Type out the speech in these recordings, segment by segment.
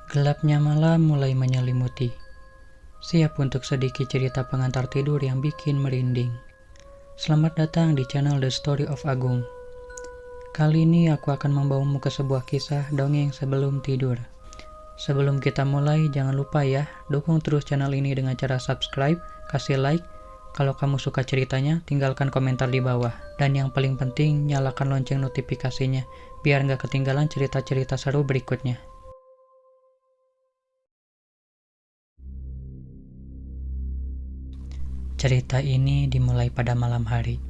Gelapnya malam mulai menyelimuti. Siap untuk sedikit cerita pengantar tidur yang bikin merinding. Selamat datang di channel The Story of Agung. Kali ini aku akan membawamu ke sebuah kisah dongeng sebelum tidur. Sebelum kita mulai, jangan lupa ya, dukung terus channel ini dengan cara subscribe, kasih like. Kalau kamu suka ceritanya, tinggalkan komentar di bawah. Dan yang paling penting, nyalakan lonceng notifikasinya, biar nggak ketinggalan cerita-cerita seru berikutnya. Cerita ini dimulai pada malam hari.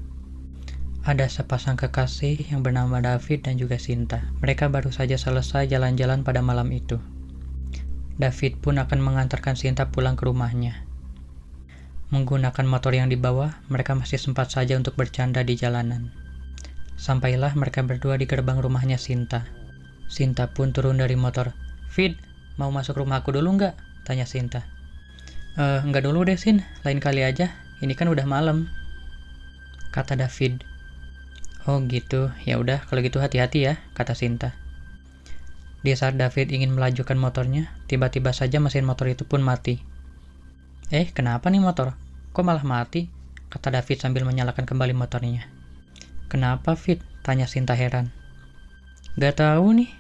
Ada sepasang kekasih yang bernama David dan juga Sinta. Mereka baru saja selesai jalan-jalan pada malam itu. David pun akan mengantarkan Sinta pulang ke rumahnya. Menggunakan motor yang dibawa, mereka masih sempat saja untuk bercanda di jalanan. Sampailah mereka berdua di gerbang rumahnya Sinta. Sinta pun turun dari motor. "Vid, mau masuk rumahku dulu nggak?" tanya Sinta. Enggak dulu deh, Sin. Lain kali aja. Ini kan udah malam," kata David. "Oh gitu, ya udah kalau gitu hati-hati ya," kata Sinta. Di saat David ingin melajukan motornya, tiba-tiba saja mesin motor itu pun mati. Kenapa nih motor? Kok malah mati?" kata David sambil menyalakan kembali motornya. "Kenapa, Vid?" tanya Sinta heran. "Gak tahu nih.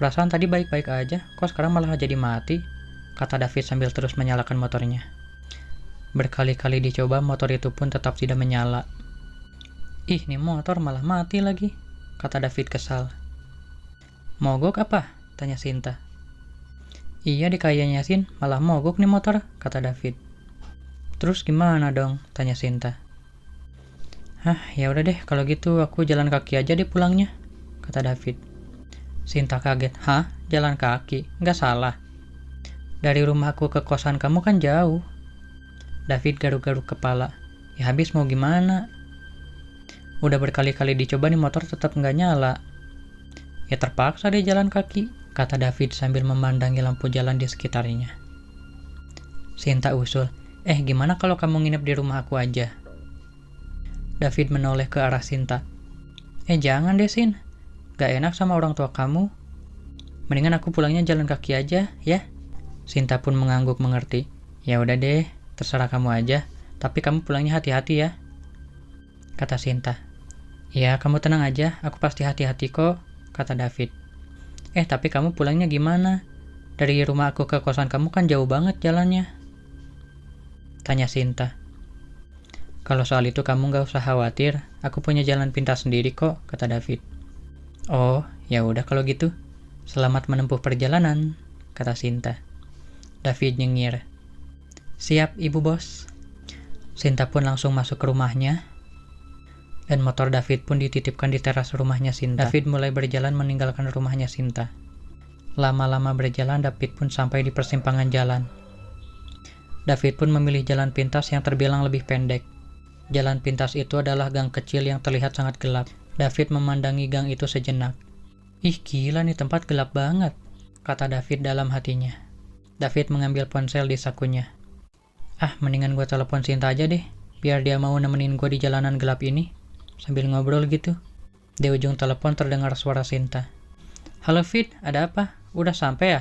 Perasaan tadi baik-baik aja, kok sekarang malah jadi mati?" kata David sambil terus menyalakan motornya. Berkali-kali dicoba, motor itu pun tetap tidak menyala. "Ih, nih motor malah mati lagi," kata David kesal. "Mogok apa?" tanya Sinta. "Iya dikayanya, Sin, malah mogok nih motor," kata David. "Terus gimana dong?" tanya Sinta. Ya udah deh, kalau gitu aku jalan kaki aja deh pulangnya," kata David. Sinta kaget. "Hah? Jalan kaki? Nggak salah. Dari rumahku ke kosan kamu kan jauh." David garuk-garuk kepala. "Ya habis mau gimana? Udah berkali-kali dicoba nih motor tetap nggak nyala." "Ya terpaksa deh jalan kaki," kata David sambil memandangi lampu jalan di sekitarnya. Sinta usul, "Gimana kalau kamu nginep di rumah aku aja?" David menoleh ke arah Sinta. Jangan deh, Sin. Gak enak sama orang tua kamu. Mendingan aku pulangnya jalan kaki aja, ya." Sinta pun mengangguk mengerti. "Ya udah deh, terserah kamu aja. Tapi kamu pulangnya hati-hati ya," kata Sinta. "Ya, kamu tenang aja. Aku pasti hati-hati kok," kata David. Tapi kamu pulangnya gimana? Dari rumah aku ke kosan kamu kan jauh banget jalannya," tanya Sinta. "Kalau soal itu kamu gak usah khawatir. Aku punya jalan pintas sendiri kok," kata David. "Oh, ya udah kalau gitu. Selamat menempuh perjalanan," kata Sinta. David nyengir. "Siap, Ibu Bos." Sinta pun langsung masuk ke rumahnya, dan motor David pun dititipkan di teras rumahnya Sinta. David mulai berjalan meninggalkan rumahnya Sinta. Lama-lama berjalan, David pun sampai di persimpangan jalan. David pun memilih jalan pintas yang terbilang lebih pendek. Jalan pintas itu adalah gang kecil yang terlihat sangat gelap. David memandangi gang itu sejenak. "Ih, gila nih tempat gelap banget," kata David dalam hatinya. David mengambil ponsel di sakunya. Mendingan gue telepon Sinta aja deh, biar dia mau nemenin gue di jalanan gelap ini, sambil ngobrol gitu. Di ujung telepon terdengar suara Sinta. "Halo Vid, ada apa? Udah sampai ya?"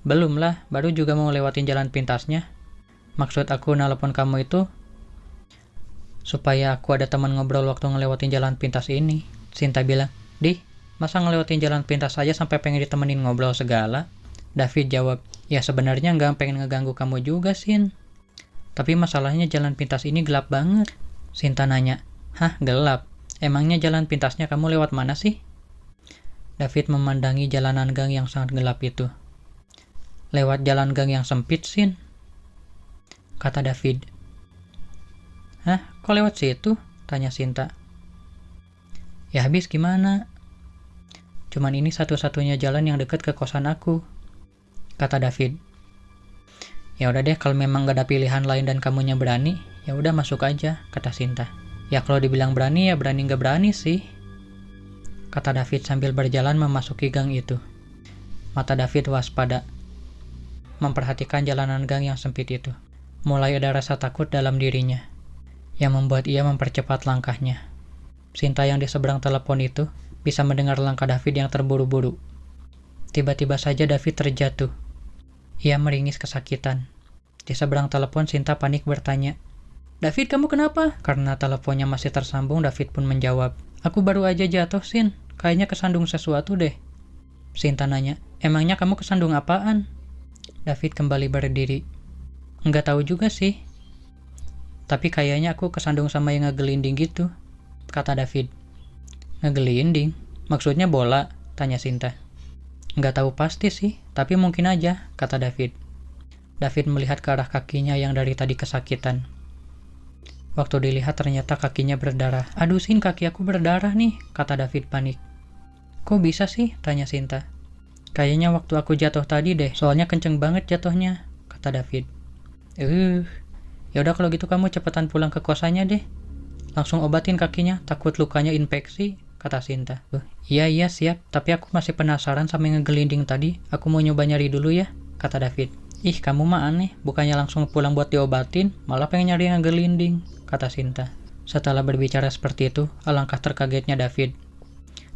"Belum lah, baru juga mau lewatin jalan pintasnya. Maksud aku nelpon kamu itu supaya aku ada teman ngobrol waktu ngelewatin jalan pintas ini." Sinta bilang. Masa ngelewatin jalan pintas aja sampai pengen ditemenin ngobrol segala?" David jawab, "Ya sebenarnya nggak pengen ngeganggu kamu juga, Sin. Tapi masalahnya jalan pintas ini gelap banget." Sinta nanya, "Hah, gelap? Emangnya jalan pintasnya kamu lewat mana sih?" David memandangi jalanan gang yang sangat gelap itu. "Lewat jalan gang yang sempit, Sin," kata David. "Hah, kok lewat situ?" tanya Sinta. "Ya habis gimana? Cuman ini satu-satunya jalan yang dekat ke kosan aku," kata David. "Ya udah deh, kalau memang gak ada pilihan lain dan kamunya berani, ya udah masuk aja," kata Sinta. "Ya kalau dibilang berani ya berani gak berani sih," kata David sambil berjalan memasuki gang itu. Mata David waspada, memperhatikan jalanan gang yang sempit itu. Mulai ada rasa takut dalam dirinya, yang membuat ia mempercepat langkahnya. Sinta yang di seberang telepon itu bisa mendengar langkah David yang terburu-buru. Tiba-tiba saja David terjatuh. Ia meringis kesakitan. Di seberang telepon, Sinta panik bertanya, "David, kamu kenapa?" Karena teleponnya masih tersambung, David pun menjawab, "Aku baru aja jatuh, Sin. Kayaknya kesandung sesuatu deh." Sinta nanya, "Emangnya kamu kesandung apaan?" David kembali berdiri. "Nggak tahu juga sih. Tapi kayaknya aku kesandung sama yang ngegelinding gitu," kata David. "Ngegelinding? Maksudnya bola?" tanya Sinta. "Nggak tahu pasti sih, tapi mungkin aja," kata David. David melihat ke arah kakinya yang dari tadi kesakitan. Waktu dilihat ternyata kakinya berdarah. "Aduh Sin, kaki aku berdarah nih," kata David panik. "Kok bisa sih?" tanya Sinta. "Kayaknya waktu aku jatuh tadi deh, soalnya kenceng banget jatuhnya," kata David. Ya udah kalau gitu kamu cepetan pulang ke kosannya deh. Langsung obatin kakinya, takut lukanya infeksi," kata Sinta. Iya siap, tapi aku masih penasaran sama yang ngegelinding tadi. Aku mau nyoba nyari dulu ya," kata David. "Ih, kamu mah aneh, bukannya langsung pulang buat diobatin, malah pengen nyari yang ngegelinding," kata Sinta. Setelah berbicara seperti itu, alangkah terkagetnya David.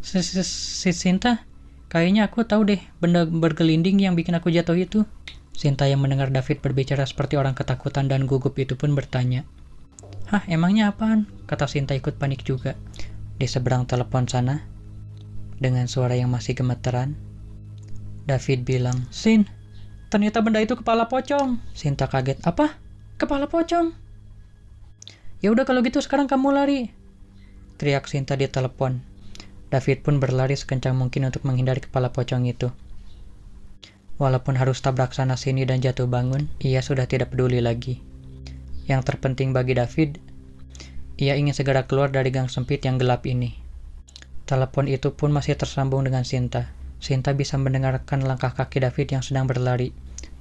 Sinta, kayaknya aku tahu deh benda bergelinding yang bikin aku jatuh itu." Sinta yang mendengar David berbicara seperti orang ketakutan dan gugup itu pun bertanya, "Hah, emangnya apaan?" kata Sinta ikut panik juga. Di seberang telepon sana, dengan suara yang masih gemeteran, David bilang, "Sin, ternyata benda itu kepala pocong." Sinta kaget, "Apa? Kepala pocong?" "Ya udah kalau gitu sekarang kamu lari," teriak Sinta di telepon. David pun berlari sekencang mungkin untuk menghindari kepala pocong itu. Walaupun harus tabrak sana sini dan jatuh bangun, ia sudah tidak peduli lagi. Yang terpenting bagi David, ia ingin segera keluar dari gang sempit yang gelap ini. Telepon itu pun masih tersambung dengan Sinta. Sinta bisa mendengarkan langkah kaki David yang sedang berlari.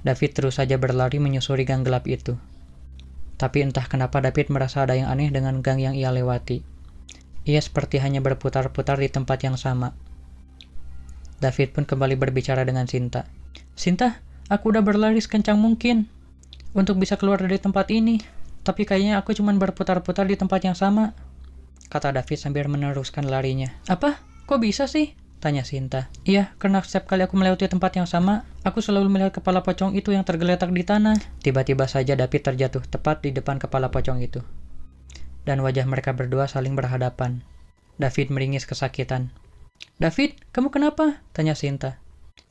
David terus saja berlari menyusuri gang gelap itu. Tapi entah kenapa David merasa ada yang aneh dengan gang yang ia lewati. Ia seperti hanya berputar-putar di tempat yang sama. David pun kembali berbicara dengan Sinta. "Sinta, aku udah berlari sekencang mungkin untuk bisa keluar dari tempat ini. Tapi kayaknya aku cuma berputar-putar di tempat yang sama," kata David sambil meneruskan larinya. "Apa? Kok bisa sih?" tanya Sinta. "Iya, karena setiap kali aku melewati tempat yang sama, aku selalu melihat kepala pocong itu yang tergeletak di tanah." Tiba-tiba saja David terjatuh tepat di depan kepala pocong itu. Dan wajah mereka berdua saling berhadapan. David meringis kesakitan. "David, kamu kenapa?" tanya Sinta.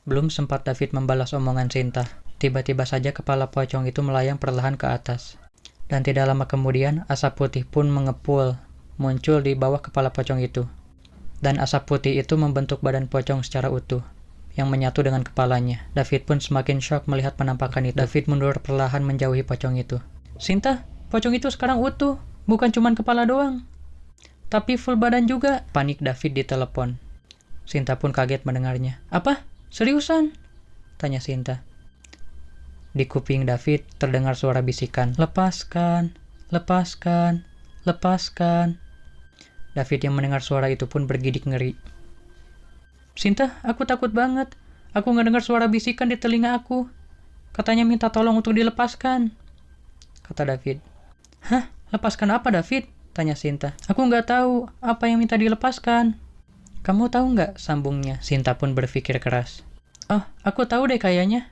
Belum sempat David membalas omongan Sinta, tiba-tiba saja kepala pocong itu melayang perlahan ke atas. Dan tidak lama kemudian, asap putih pun mengepul, muncul di bawah kepala pocong itu. Dan asap putih itu membentuk badan pocong secara utuh, yang menyatu dengan kepalanya. David pun semakin shock melihat penampakan itu. David mundur perlahan menjauhi pocong itu. "Sinta, pocong itu sekarang utuh, bukan cuma kepala doang, tapi full badan juga," panik David di telepon. Sinta pun kaget mendengarnya. "Apa? Seriusan?" tanya Sinta. Di kuping David terdengar suara bisikan, "Lepaskan, lepaskan, lepaskan." David yang mendengar suara itu pun bergidik ngeri. "Sinta, aku takut banget. Aku ngedengar suara bisikan di telinga aku. Katanya minta tolong untuk dilepaskan," kata David. "Hah? Lepaskan apa, David?" tanya Sinta. "Aku nggak tahu apa yang minta dilepaskan." "Kamu tahu nggak?" sambungnya. Sinta pun berpikir keras. "Oh, aku tahu deh kayaknya.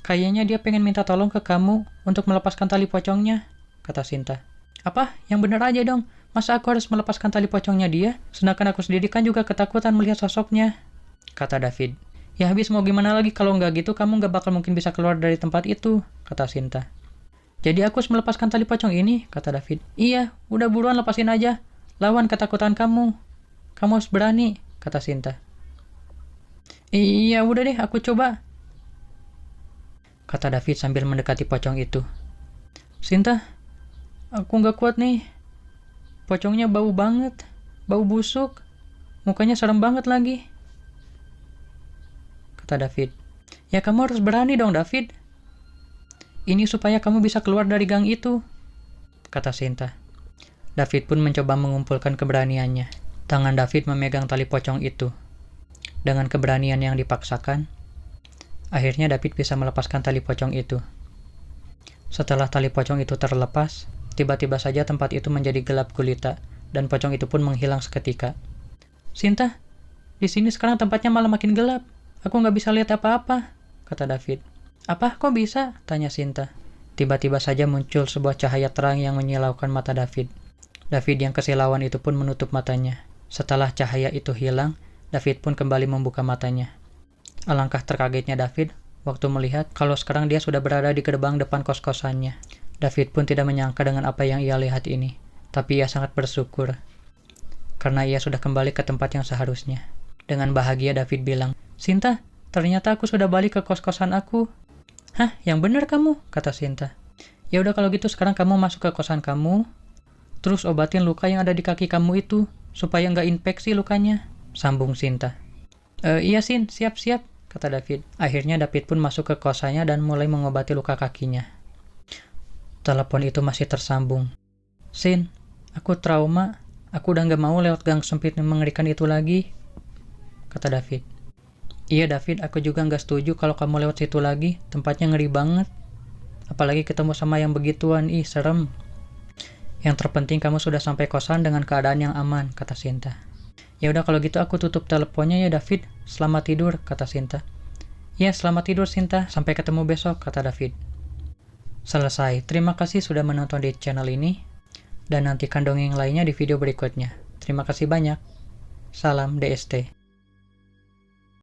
Kayaknya dia pengen minta tolong ke kamu untuk melepaskan tali pocongnya," kata Sinta. "Apa? Yang bener aja dong. Masa aku harus melepaskan tali pocongnya dia? Sedangkan aku sendiri kan juga ketakutan melihat sosoknya," kata David. "Ya habis mau gimana lagi, kalau nggak gitu kamu nggak bakal mungkin bisa keluar dari tempat itu," kata Sinta. "Jadi aku harus melepaskan tali pocong ini," kata David. "Iya, udah buruan lepasin aja. Lawan ketakutan kamu. Kamu harus berani," kata Sinta. "Iya udah deh, aku coba," kata David sambil mendekati pocong itu. "Sinta, aku nggak kuat nih. Pocongnya bau banget, bau busuk. Mukanya serem banget lagi," kata David. "Ya kamu harus berani dong, David. Ini supaya kamu bisa keluar dari gang itu," kata Sinta. David pun mencoba mengumpulkan keberaniannya. Tangan David memegang tali pocong itu. Dengan keberanian yang dipaksakan, akhirnya David bisa melepaskan tali pocong itu. Setelah tali pocong itu terlepas, tiba-tiba saja tempat itu menjadi gelap gulita, dan pocong itu pun menghilang seketika. "Sinta, di sini sekarang tempatnya malah makin gelap. Aku nggak bisa lihat apa-apa," kata David. Apa, kok bisa? Tanya Sinta. Tiba-tiba saja muncul sebuah cahaya terang yang menyilaukan mata David. David yang kesilauan itu pun menutup matanya. Setelah cahaya itu hilang, David pun kembali membuka matanya. Alangkah terkagetnya David waktu melihat kalau sekarang dia sudah berada di gerbang depan kos-kosannya. David pun tidak menyangka dengan apa yang ia lihat ini, tapi ia sangat bersyukur karena ia sudah kembali ke tempat yang seharusnya. Dengan bahagia David bilang, Sinta, ternyata aku sudah balik ke kos-kosan aku. Hah, yang benar kamu, kata Sinta. Ya udah kalau gitu sekarang kamu masuk ke kosan kamu, terus obatin luka yang ada di kaki kamu itu, supaya nggak infeksi lukanya, sambung Sinta. Iya Sin, siap-siap, kata David. Akhirnya David pun masuk ke kosannya dan mulai mengobati luka kakinya. Telepon itu masih tersambung. Sin, aku trauma, aku udah nggak mau lewat gang sempit yang mengerikan itu lagi, kata David. Iya David, aku juga nggak setuju kalau kamu lewat situ lagi, tempatnya ngeri banget. Apalagi ketemu sama yang begituan, serem. Yang terpenting kamu sudah sampai kosan dengan keadaan yang aman, kata Sinta. Ya udah kalau gitu aku tutup teleponnya ya David, selamat tidur, kata Sinta. Ya selamat tidur Sinta, sampai ketemu besok, kata David. Selesai, terima kasih sudah menonton di channel ini, dan nantikan dongeng lainnya di video berikutnya. Terima kasih banyak. Salam DST.